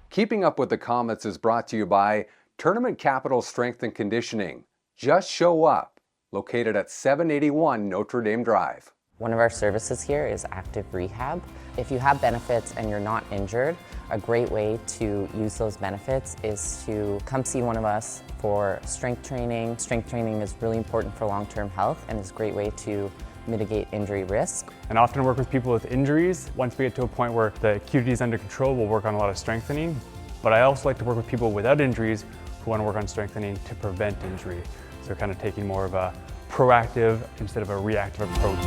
Keeping Up with the Komets is brought to you by Tournament Capital Strength and Conditioning. Just show up. Located at 781 Notre Dame Drive. One of our services here is active rehab. If you have benefits and you're not injured, a great way to use those benefits is to come see one of us for strength training. Strength training is really important for long-term health and is a great way to mitigate injury risk. And often work with people with injuries. Once we get to a point where the acuity is under control, we'll work on a lot of strengthening. But I also like to work with people without injuries who want to work on strengthening to prevent injury. So kind of taking more of a proactive instead of a reactive approach.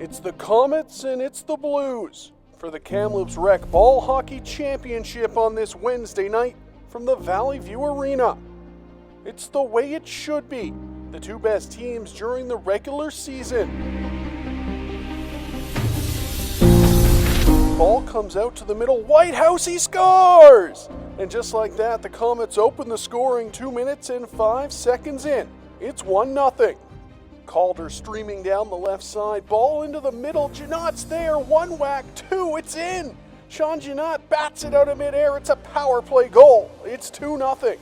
It's the Komets and it's the Blues for the Kamloops Rec Ball Hockey Championship on this Wednesday night from the Valley View Arena. It's the way it should be, the two best teams during the regular season. Ball comes out to the middle, Whitehouse, he scores! And just like that, the Komets open the scoring 2 minutes and 5 seconds in. It's 1-0. Calder streaming down the left side, ball into the middle, Janot's there, one whack, two, it's in! Sean Janot bats it out of midair, it's a power play goal, it's 2-0.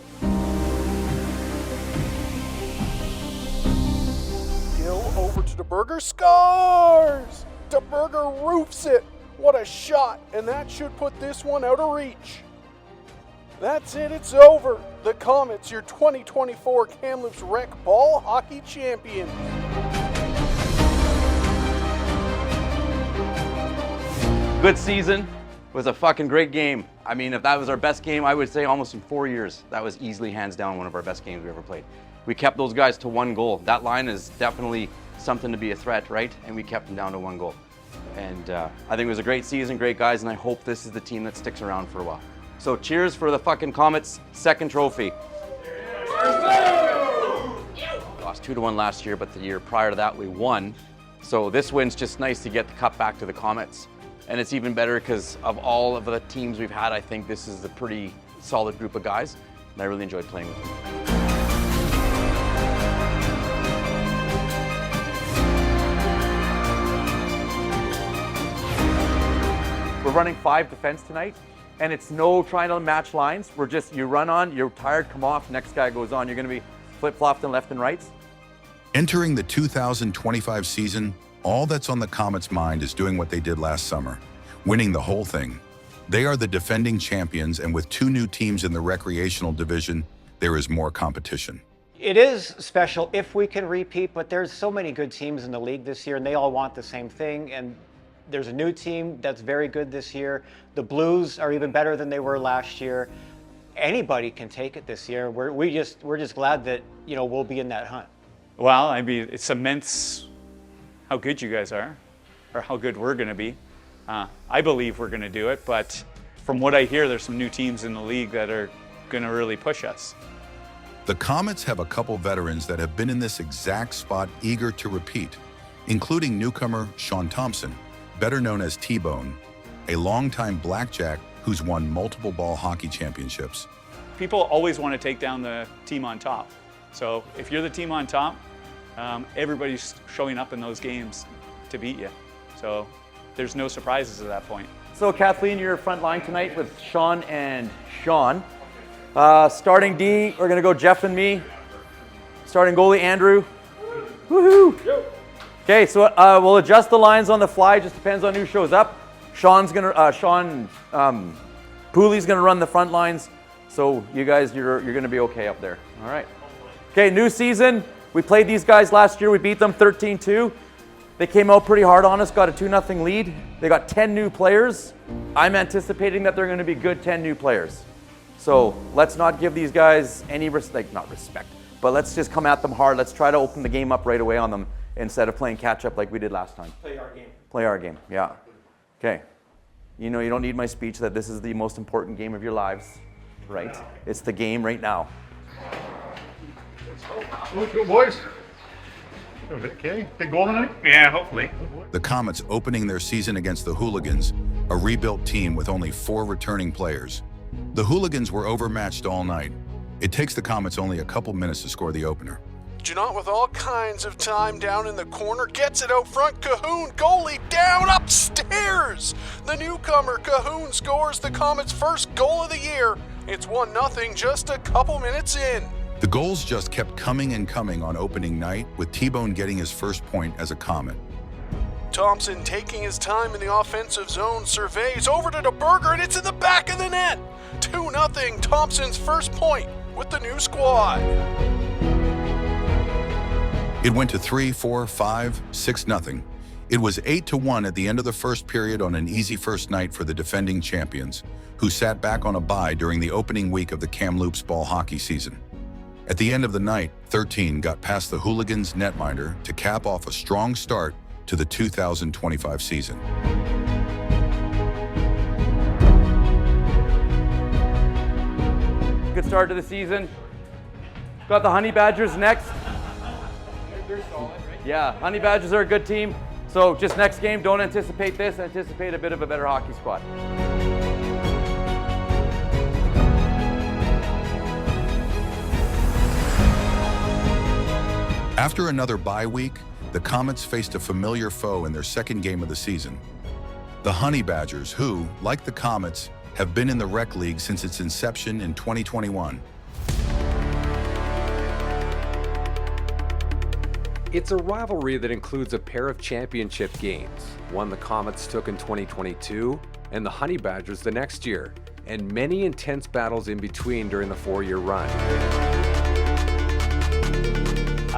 Gill over to DeBurger, scores! DeBurger roofs it, what a shot, and that should put this one out of reach. That's it, it's over. The Komets, your 2024 Kamloops Rec Ball Hockey Champions. Good season. It was a fucking great game. I mean, if that was our best game, I would say almost in 4 years. That was easily, hands down, one of our best games we ever played. We kept those guys to 1 goal. That line is definitely something to be a threat, right? And we kept them down to 1 goal. And I think it was a great season, great guys, and I hope this is the team that sticks around for a while. So cheers for the fucking Komets' second trophy. Lost 2-1 last year, but the year prior to that we won. So this win's just nice to get the cup back to the Komets. And it's even better because of all of the teams we've had, I think this is a pretty solid group of guys. And I really enjoyed playing with them. We're running 5 defense tonight. And it's no trying to match lines. We're just, you run on, you're tired, come off, next guy goes on. You're going to be flip-flopped and left and rights. Entering the 2025 season, all that's on the Komets' mind is doing what they did last summer, winning the whole thing. They are the defending champions, and with 2 new teams in the recreational division, there is more competition. It is special if we can repeat, but there's so many good teams in the league this year, and they all want the same thing. And there's a new team that's very good this year. The Blues are even better than they were last year. Anybody can take it this year. We're just glad that, you know, we'll be in that hunt. Well, I mean, it cements how good you guys are, or how good we're going to be. I believe we're going to do it, but from what I hear, there's some new teams in the league that are going to really push us. The Komets have a couple veterans that have been in this exact spot eager to repeat, including newcomer Sean Thompson, better known as T-Bone, a longtime blackjack who's won multiple ball hockey championships. People always want to take down the team on top. So if you're the team on top, everybody's showing up in those games to beat you. So there's no surprises at that point. So Kathleen, you're front line tonight with Sean and Sean. Starting D, we're going to go Jeff and me. Starting goalie, Andrew. Woohoo! Okay, so we'll adjust the lines on the fly. Just depends on who shows up. Sean Pooley's gonna run the front lines. So you guys, you're gonna be okay up there. All right. Okay, new season. We played these guys last year. We beat them 13-2. They came out pretty hard on us. Got a 2-0 lead. They got 10 new players. I'm anticipating that they're going to be good 10 new players. So let's not give these guys any not respect, but let's just come at them hard. Let's try to open the game up right away on them, instead of playing catch-up like we did last time. Play our game. Play our game, yeah. Okay. You know, you don't need my speech that this is the most important game of your lives, right? It's the game right now. Let's go, boys. Okay, big goal tonight? Yeah, hopefully. The Komets opening their season against the Hooligans, a rebuilt team with only 4 returning players. The Hooligans were overmatched all night, It takes the Komets only a couple minutes to score the opener. Janot with all kinds of time down in the corner, gets it out front. Cahoon, goalie down upstairs. The newcomer Cahoon scores the Komets' first goal of the year. It's 1-0 just a couple minutes in. The goals just kept coming and coming on opening night, with T-Bone getting his first point as a Komet. Thompson taking his time in the offensive zone, surveys over to DeBurger, and it's in the back of the net. 2-0, Thompson's first point with the new squad. It went to 3, 4, 5, 6-0. It was 8-1 at the end of the first period on an easy first night for the defending champions, who sat back on a bye during the opening week of the Kamloops ball hockey season. At the end of the night, 13 got past the Hooligans netminder to cap off a strong start to the 2025 season. Good start to the season. Got the Honey Badgers next. Yeah, Honey Badgers are a good team. So just next game, don't anticipate this. Anticipate a bit of a better hockey squad. After another bye week, the Komets faced a familiar foe in their second game of the season. The Honey Badgers, who, like the Komets, have been in the Rec League since its inception in 2021. It's a rivalry that includes a pair of championship games, one the Komets took in 2022 and the Honey Badgers the next year, and many intense battles in between during the 4-year run.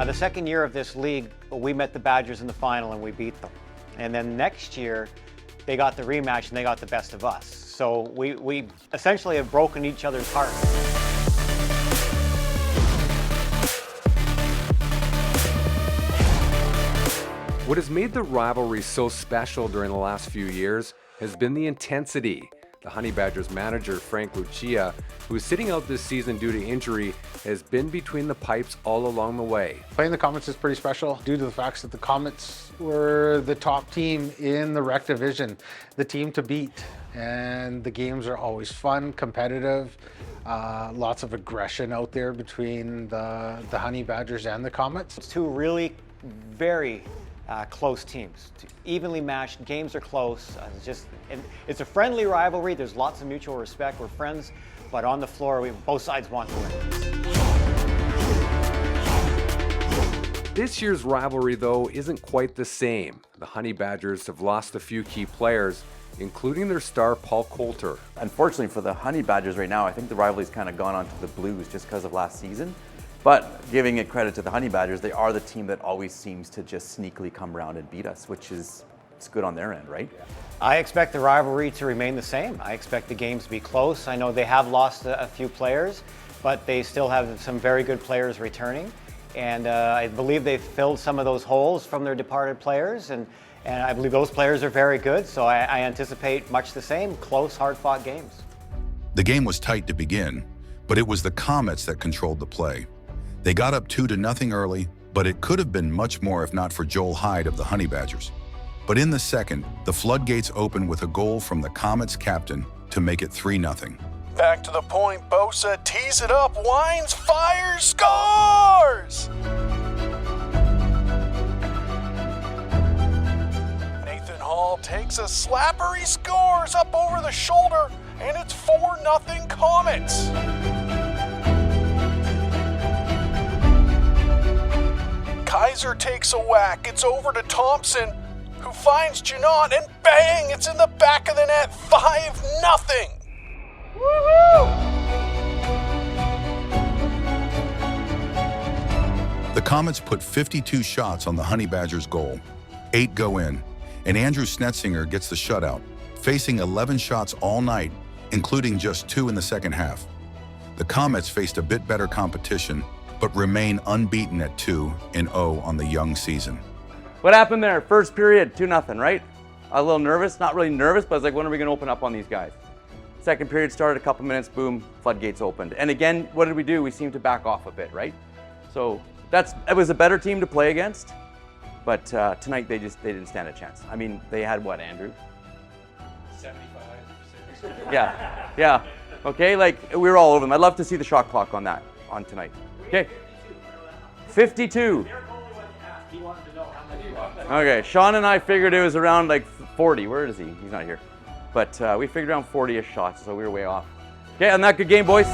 The second year of this league, we met the Badgers in the final and we beat them. And then next year, they got the rematch and they got the best of us. So we essentially have broken each other's hearts. What has made the rivalry so special during the last few years has been the intensity. The Honey Badgers manager, Frank Lucia, who is sitting out this season due to injury, has been between the pipes all along the way. Playing the Komets is pretty special due to the fact that the Komets were the top team in the Rec division, the team to beat. And the games are always fun, competitive, lots of aggression out there between the Honey Badgers and the Komets. It's two really very close teams, evenly matched. Games are close. It's a friendly rivalry. There's lots of mutual respect. We're friends, but on the floor, both sides want to win. This year's rivalry, though, isn't quite the same. The Honey Badgers have lost a few key players, including their star Paul Coulter. Unfortunately for the Honey Badgers right now, I think the rivalry's kind of gone on to the Blues just because of last season. But giving it credit to the Honey Badgers, they are the team that always seems to just sneakily come around and beat us, which is it's good on their end, right? I expect the rivalry to remain the same. I expect the games to be close. I know they have lost a few players, but they still have some very good players returning. And I believe they've filled some of those holes from their departed players. And I believe those players are very good. So I anticipate much the same, close, hard-fought games. The game was tight to begin, but it was the Komets that controlled the play. They got up 2-0 early, but it could have been much more if not for Joel Hyde of the Honey Badgers. But in the second, the floodgates opened with a goal from the Komets captain to make it 3-0. Back to the point, Bosa tees it up, winds, fires, scores! Nathan Hall takes a slapper, he scores up over the shoulder, and it's 4-0 Komets. Kaiser takes a whack, it's over to Thompson, who finds Janot, and bang, it's in the back of the net, 5-0. Woohoo! The Komets put 52 shots on the Honey Badgers' goal. 8 go in, and Andrew Snetzinger gets the shutout, facing 11 shots all night, including just 2 in the second half. The Komets faced a bit better competition, but remain unbeaten at 2-0 on the young season. What happened there? First period, 2-0, right? A little nervous, not really nervous, but I was like, when are we going to open up on these guys? Second period started, a couple minutes, boom, floodgates opened. And again, what did we do? We seemed to back off a bit, right? So it was a better team to play against, but tonight they didn't stand a chance. I mean, they had what, Andrew? 75. Yeah. Okay, like we were all over them. I'd love to see the shot clock on that. on tonight. Okay. 52. Okay, Sean and I figured it was around like 40. Where is he? He's not here. But we figured around 40-ish shots, so we were way off. Okay, on that, good game, boys.